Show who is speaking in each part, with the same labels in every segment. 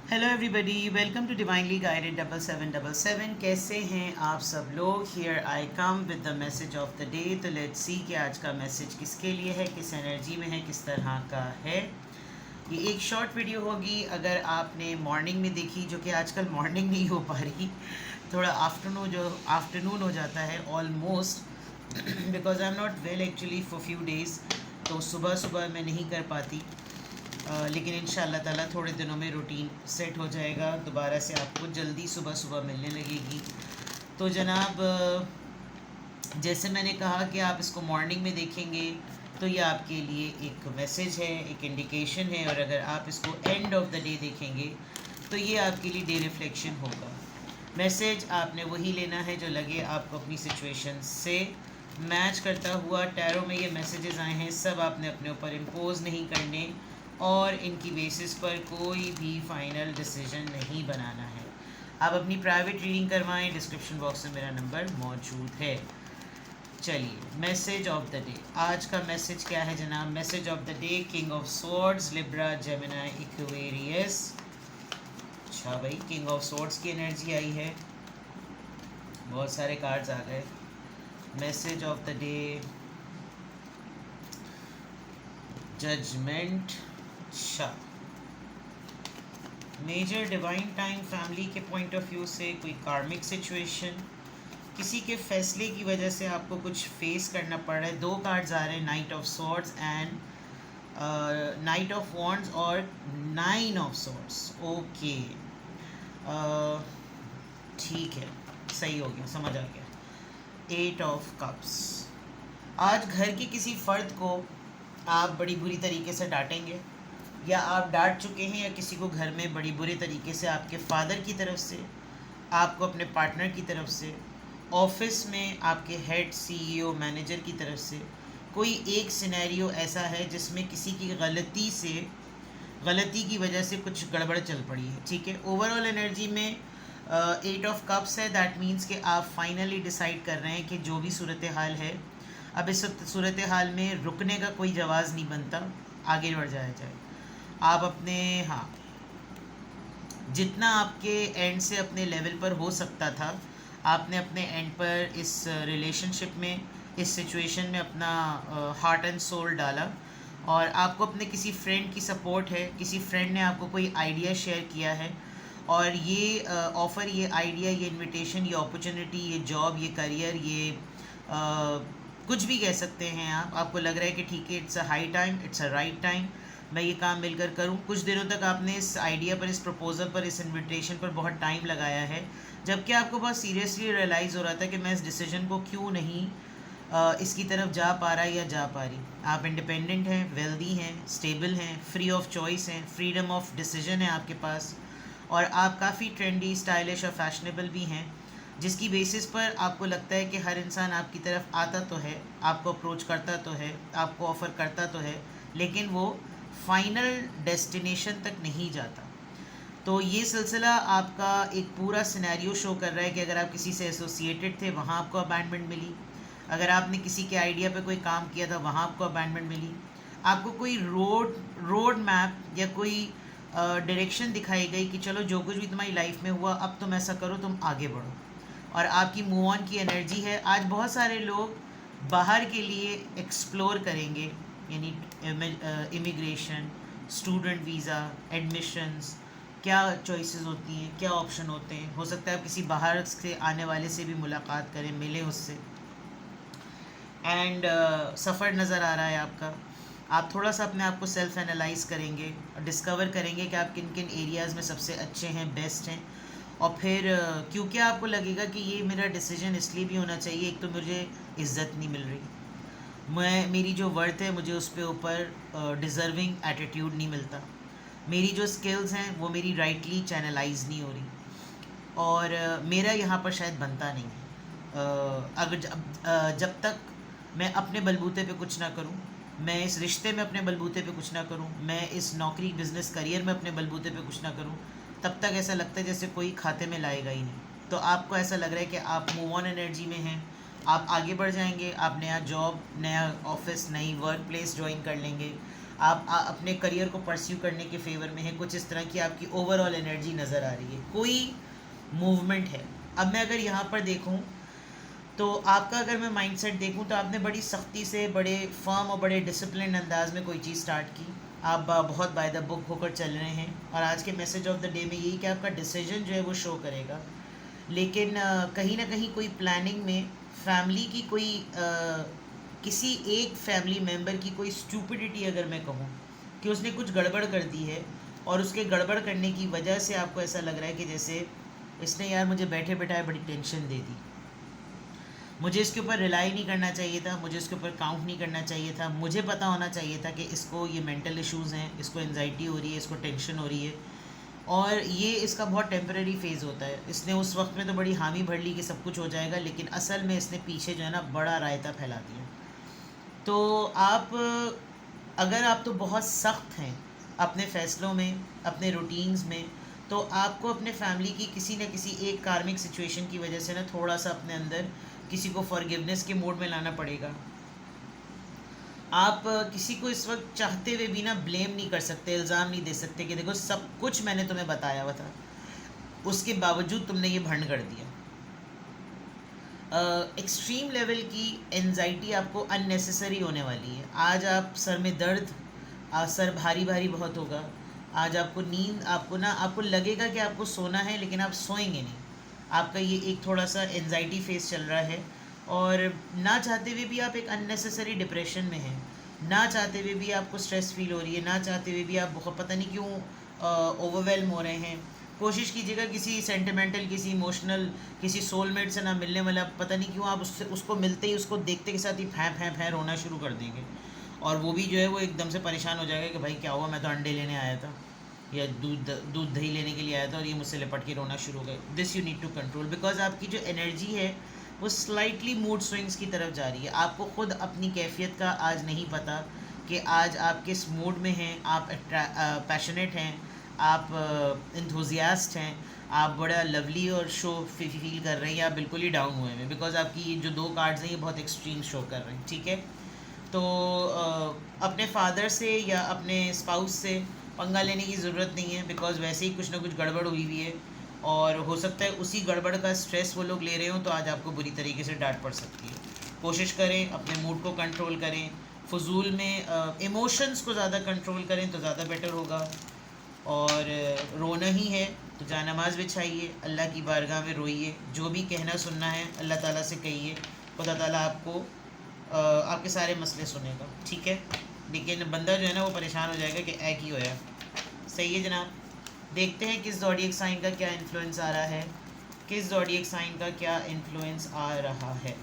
Speaker 1: Hello everybody, welcome to divinely guided 7777। कैसे हैं आप सब लोग। Here I come with the message of the day. तो लेट्स सी कि आज का मैसेज किसके लिए है, किस एनर्जी में है, किस तरह का है। ये एक शॉर्ट वीडियो होगी। अगर आपने मॉर्निंग में देखी, जो कि आजकल मॉर्निंग नहीं हो पा रही, थोड़ा आफ्टरनून हो जाता है almost, because I am not well actually for few days. तो सुबह सुबह मैं नहीं कर पाती, लेकिन इंशाल्लाह ताला थोड़े दिनों में रूटीन सेट हो जाएगा, दोबारा से आपको जल्दी सुबह सुबह मिलने लगेगी। तो जनाब, जैसे मैंने कहा कि आप इसको मॉर्निंग में देखेंगे तो ये आपके लिए एक मैसेज है, एक इंडिकेशन है। और अगर आप इसको एंड ऑफ द डे देखेंगे तो ये आपके लिए डे रिफ्लेक्शन होगा। मैसेज आपने वही लेना है जो लगे आपको अपनी सिचुएशन से मैच करता हुआ। टैरो में ये मैसेजेस आए हैं, सब आपने अपने ऊपर इम्पोज नहीं करने और इनकी बेसिस पर कोई भी फाइनल डिसीजन नहीं बनाना है। आप अपनी प्राइवेट रीडिंग करवाएं, डिस्क्रिप्शन बॉक्स में मेरा नंबर मौजूद है। चलिए, मैसेज ऑफ द डे। आज का मैसेज क्या है जनाब? Message of the day, king of swords, Libra, Gemini, Aquarius. अच्छा भाई, किंग ऑफ स्वॉर्ड्स की एनर्जी आई है, बहुत सारे कार्ड्स आ गए। Message of the day, judgement. अच्छा, मेजर डिवाइन टाइम, फैमिली के पॉइंट ऑफ व्यू से कोई कार्मिक सिचुएशन, किसी के फैसले की वजह से आपको कुछ फेस करना पड़ रहा है। दो कार्ड्स आ रहे हैं, night of swords and night of wands और 9 ऑफ स्वॉर्ड्स। ओके, ठीक है, सही हो गया, समझ आ गया। 8 ऑफ कप्स। आज घर के किसी फ़र्द को आप बड़ी बुरी तरीके से डांटेंगे, या आप डांट चुके हैं, या किसी को घर में बड़ी बुरे तरीके से आपके फादर की तरफ से, आपको अपने पार्टनर की तरफ से, ऑफिस में आपके हेड, सीईओ, मैनेजर की तरफ से कोई एक सिनेरियो ऐसा है जिसमें किसी की गलती की वजह से कुछ गड़बड़ चल पड़ी है। ठीक है, ओवरऑल एनर्जी में 8 ऑफ कप्स है। दैट मीन्स कि आप फाइनली डिसाइड कर रहे हैं कि जो भी सूरत हाल है, अब इस सूरत हाल में रुकने का कोई जवाज़ नहीं बनता, आगे बढ़ जाया जाए। आप अपने, हाँ, जितना आपके एंड से अपने लेवल पर हो सकता था, आपने अपने एंड पर इस रिलेशनशिप में, इस सिचुएशन में अपना हार्ट एंड सोल डाला। और आपको अपने किसी फ्रेंड की सपोर्ट है, किसी फ्रेंड ने आपको कोई आइडिया शेयर किया है, और ये ऑफ़र, ये आइडिया, ये इनविटेशन, ये अपॉर्चुनिटी, ये जॉब, ये करियर, ये कुछ भी कह सकते हैं आप, आपको लग रहा है कि ठीक है, it's a high time, it's a right time, मैं ये काम मिलकर करूं। कुछ दिनों तक आपने इस आइडिया पर, इस प्रपोज़ल पर, इस इनविटेशन पर बहुत टाइम लगाया है, जबकि आपको बहुत सीरियसली रियलाइज़ हो रहा था कि मैं इस डिसीजन को क्यों नहीं इसकी तरफ जा पा रहा या जा पा रही। आप इंडिपेंडेंट हैं, वेल्दी हैं, स्टेबल हैं, फ्री ऑफ चॉइस हैं, फ्रीडम ऑफ डिसीजन है आपके पास, और आप काफ़ी ट्रेंडी, स्टाइलिश और फैशनेबल भी हैं, जिसकी बेसिस पर आपको लगता है कि हर इंसान आपकी तरफ आता तो है, आपको अप्रोच करता तो है, आपको ऑफ़र करता तो है, लेकिन वो फाइनल डेस्टिनेशन तक नहीं जाता। तो ये सिलसिला आपका एक पूरा सिनेरियो शो कर रहा है कि अगर आप किसी से एसोसिएटेड थे, वहाँ आपको अबैंडमेंट मिली। अगर आपने किसी के आइडिया पे कोई काम किया था, वहाँ आपको अबैंडमेंट मिली। आपको कोई रोड मैप या कोई डायरेक्शन दिखाई गई कि चलो, जो कुछ भी तुम्हारी लाइफ में हुआ, अब तुम ऐसा करो, तुम आगे बढ़ो, और आपकी मूव ऑन की एनर्जी है। आज बहुत सारे लोग बाहर के लिए एक्सप्लोर करेंगे, यानी इमिग्रेशन, स्टूडेंट वीज़ा, एडमिशन्स, क्या चॉइसेस होती हैं, क्या ऑप्शन होते हैं। हो सकता है आप किसी बाहर से आने वाले से भी मुलाकात करें, मिलें उससे, एंड सफ़र नज़र आ रहा है आपका। आप थोड़ा सा अपने आप को सेल्फ एनालाइज करेंगे और डिस्कवर करेंगे कि आप किन किन एरियाज़ में सबसे अच्छे हैं, बेस्ट हैं। और फिर क्योंकि आपको लगेगा कि ये मेरा डिसीजन इसलिए भी होना चाहिए, एक तो मुझे इज़्ज़त नहीं मिल रही, मेरी जो वर्थ है, मुझे उस पे ऊपर डिज़र्विंग एटीट्यूड नहीं मिलता, मेरी जो स्किल्स हैं वो मेरी राइटली चैनलाइज नहीं हो रही, और मेरा यहाँ पर शायद बनता नहीं है। जब तक मैं अपने बलबूते पे कुछ ना करूँ, मैं इस रिश्ते में अपने बलबूते पे कुछ ना करूँ, मैं इस नौकरी, बिज़नेस, करियर में अपने बलबूते पे कुछ ना करूँ, तब तक ऐसा लगता है जैसे कोई खाते में लाएगा ही नहीं। तो आपको ऐसा लग रहा है कि आप मूव ऑन एनर्जी में हैं, आप आगे बढ़ जाएंगे, आप नया जॉब, नया ऑफिस, नई वर्क प्लेस ज्वाइन कर लेंगे, अपने करियर को परस्यू करने के फेवर में हैं, कुछ इस तरह की आपकी ओवरऑल एनर्जी नज़र आ रही है, कोई मूवमेंट है। अब मैं अगर यहाँ पर देखूँ तो आपका अगर मैं माइंडसेट देखूँ तो आपने बड़ी सख्ती से, बड़े फर्म और बड़े डिसिप्लिन अंदाज में कोई चीज़ स्टार्ट की, आप बहुत बाय द बुक होकर चल रहे हैं, और आज के मैसेज ऑफ द डे में यही कि आपका डिसीजन जो है वो शो करेगा। लेकिन कहीं ना कहीं कोई प्लानिंग में फैमिली की कोई किसी एक फैमिली मेम्बर की कोई स्टूपिडिटी अगर मैं कहूँ कि उसने कुछ गड़बड़ कर दी है, और उसके गड़बड़ करने की वजह से आपको ऐसा लग रहा है कि जैसे इसने यार मुझे बैठे बैठाए बड़ी टेंशन दे दी, मुझे इसके ऊपर रिलाई नहीं करना चाहिए था, मुझे इसके ऊपर काउंट नहीं करना चाहिए था, मुझे पता होना चाहिए था कि इसको ये मेंटल इश्यूज़ हैं, इसको एंजाइटी हो रही है, इसको टेंशन हो रही है, और ये इसका बहुत टेम्परेरी फेज़ होता है। इसने उस वक्त में तो बड़ी हामी भर ली कि सब कुछ हो जाएगा, लेकिन असल में इसने पीछे जो है ना बड़ा रायता फैला दिया। तो आप, अगर आप तो बहुत सख्त हैं अपने फ़ैसलों में, अपने रूटीन्स में, तो आपको अपने फैमिली की किसी न किसी एक कार्मिक सिचुएशन की वजह से ना थोड़ा सा अपने अंदर किसी को फॉरगिवनेस के मोड में लाना पड़ेगा। आप किसी को इस वक्त चाहते हुए भी ना ब्लेम नहीं कर सकते, इल्ज़ाम नहीं दे सकते कि देखो सब कुछ मैंने तुम्हें बताया हुआ था, उसके बावजूद तुमने ये भंड कर दिया। एक्सट्रीम लेवल की एनजाइटी आपको अननेसेसरी होने वाली है। आज आप सर में दर्द, आज सर भारी भारी बहुत होगा, आज आपको नींद, आपको लगेगा कि आपको सोना है लेकिन आप सोएंगे नहीं। आपका ये एक थोड़ा सा एनजाइटी फेस चल रहा है, और ना चाहते हुए भी आप एक अननेसेसरी डिप्रेशन में हैं, ना चाहते हुए भी आपको स्ट्रेस फील हो रही है, ना चाहते हुए भी आप बहुत पता नहीं क्यों ओवरवेलम हो रहे हैं। कोशिश कीजिएगा किसी सेंटिमेंटल, किसी इमोशनल, किसी सोलमेट से ना मिलने वाला, पता नहीं क्यों आप उसको मिलते ही, उसको देखते के साथ ही फैं फैं फैं रोना शुरू कर देंगे, और वो भी जो है वो एकदम से परेशान हो जाएगा कि भाई क्या हुआ, मैं तो अंडे लेने आया था या दूध दही लेने के लिए आया था और ये मुझसे लिपट के रोना शुरू हो गए। This you need to control, because आपकी जो एनर्जी है वो स्लाइटली मूड स्विंग्स की तरफ जा रही है। आपको खुद अपनी कैफियत का आज नहीं पता कि आज आप किस मूड में हैं, आप पैशनेट हैं, आप इंथुजियास्ट हैं, आप बड़ा लवली और शो फील कर रहे हैं, या आप बिल्कुल ही डाउन हुए हैं, बिकॉज आपकी ये जो दो कार्ड्स हैं ये बहुत एक्सट्रीम शो कर रहे हैं। ठीक है, तो अपने फादर से या अपने स्पाउस से पंगा लेने की ज़रूरत नहीं है, बिकॉज वैसे ही कुछ ना कुछ गड़बड़ हुई हुई है, और हो सकता है उसी गड़बड़ का स्ट्रेस वो लोग ले रहे हो, तो आज आपको बुरी तरीके से डांट पड़ सकती है। कोशिश करें अपने मूड को कंट्रोल करें, फजूल में इमोशंस को ज़्यादा कंट्रोल करें तो ज़्यादा बेटर होगा। और रोना ही है तो जानमाज बिछाइए, अल्लाह की बारगाह में रोइए, जो भी कहना सुनना है अल्लाह ताला से कहिए, खुदा ताला आपको आपके सारे मसले सुनेगा। ठीक है, लेकिन बंदा जो है ना वो परेशान हो जाएगा कि ऐ की होया। सही है जनाब, देखते हैं किस ज़ोडिएक साइन का क्या इन्फ्लुएंस आ रहा है, किस ज़ोडिएक साइन का क्या इन्फ्लुएंस आ रहा है।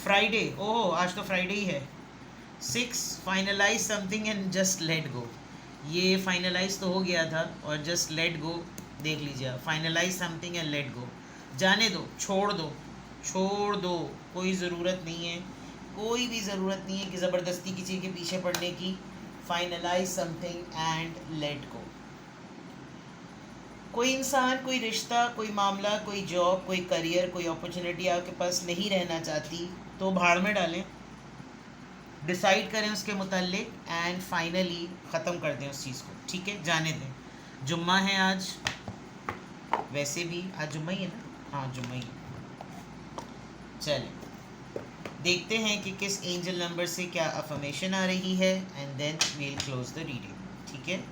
Speaker 1: फ्राइडे, ओह आज तो फ्राइडे ही है। 6, finalize something and just let go. ये फाइनलाइज तो हो गया था, और जस्ट लेट गो देख लीजिए, finalize something and let go, जाने दो, छोड़ दो, छोड़ दो, कोई ज़रूरत नहीं है, कोई भी ज़रूरत नहीं है कि ज़बरदस्ती किसी के पीछे पड़ने की। Finalize something and let go. कोई इंसान, कोई रिश्ता, कोई मामला, कोई जॉब, कोई करियर, कोई अपॉर्चुनिटी आपके पास नहीं रहना चाहती तो भाड़ में डालें, डिसाइड करें उसके मुताल्लिक, एंड फाइनली ख़त्म कर दें उस चीज़ को। ठीक है, जाने दें। जुम्मा है आज, वैसे भी आज जुम्मा ही है ना, हाँ जुम्मा ही है। चलें देखते हैं कि किस एंजल नंबर से क्या अफर्मेशन आ रही है, and then we'll close the reading. ठीक है,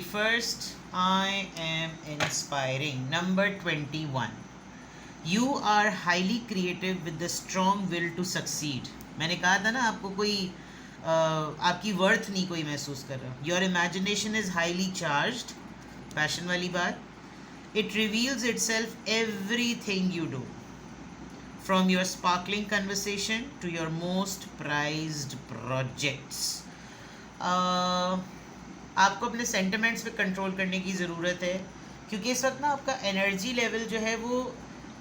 Speaker 1: First, I am inspiring. Number 21. You are highly creative with the strong will to succeed. मैंने कहा था ना आपको कोई आपकी वर्थ नहीं कोई महसूस कर रहा। Your imagination is highly charged. Passion वाली बात. It reveals itself everything you do. From your sparkling conversation to your most prized projects. आपको अपने सेंटिमेंट्स पे कंट्रोल करने की ज़रूरत है, क्योंकि इस वक्त ना आपका एनर्जी लेवल जो है वो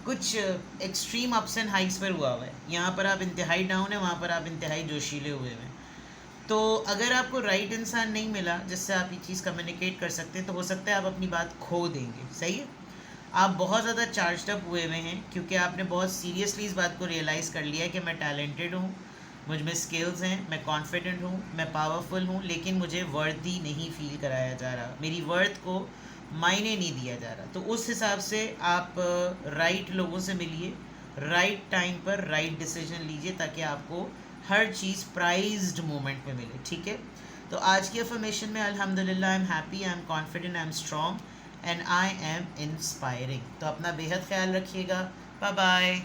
Speaker 1: कुछ एक्सट्रीम अप्स एंड हाइट्स पर हुआ हुआ है। यहाँ पर आप इंतहाई डाउन है, वहाँ पर आप इंतहाई जोशीले हुए हैं। तो अगर आपको राइट इंसान नहीं मिला जिससे आप ये चीज़ कम्युनिकेट कर सकते हैं, तो हो सकता है आप अपनी बात खो देंगे। सही है, आप बहुत ज़्यादा चार्ज अप हुए हुए हैं क्योंकि आपने बहुत सीरियसली इस बात को रियलाइज़ कर लिया है कि मैं टैलेंटेड हूँ, मुझ में स्किल्स हैं, मैं कॉन्फिडेंट हूँ, मैं पावरफुल हूँ, लेकिन मुझे वर्दी नहीं फील कराया जा रहा, मेरी वर्थ को मायने नहीं दिया जा रहा। तो उस हिसाब से आप राइट लोगों से मिलिए, राइट टाइम पर राइट डिसीजन लीजिए, ताकि आपको हर चीज़ प्राइज्ड मोमेंट में मिले। ठीक है, तो आज की अफर्मेशन में अल्हम्दुलिल्लाह I am happy, I am confident, I am strong and I am inspiring. तो अपना बेहद ख्याल रखिएगा। Bye bye.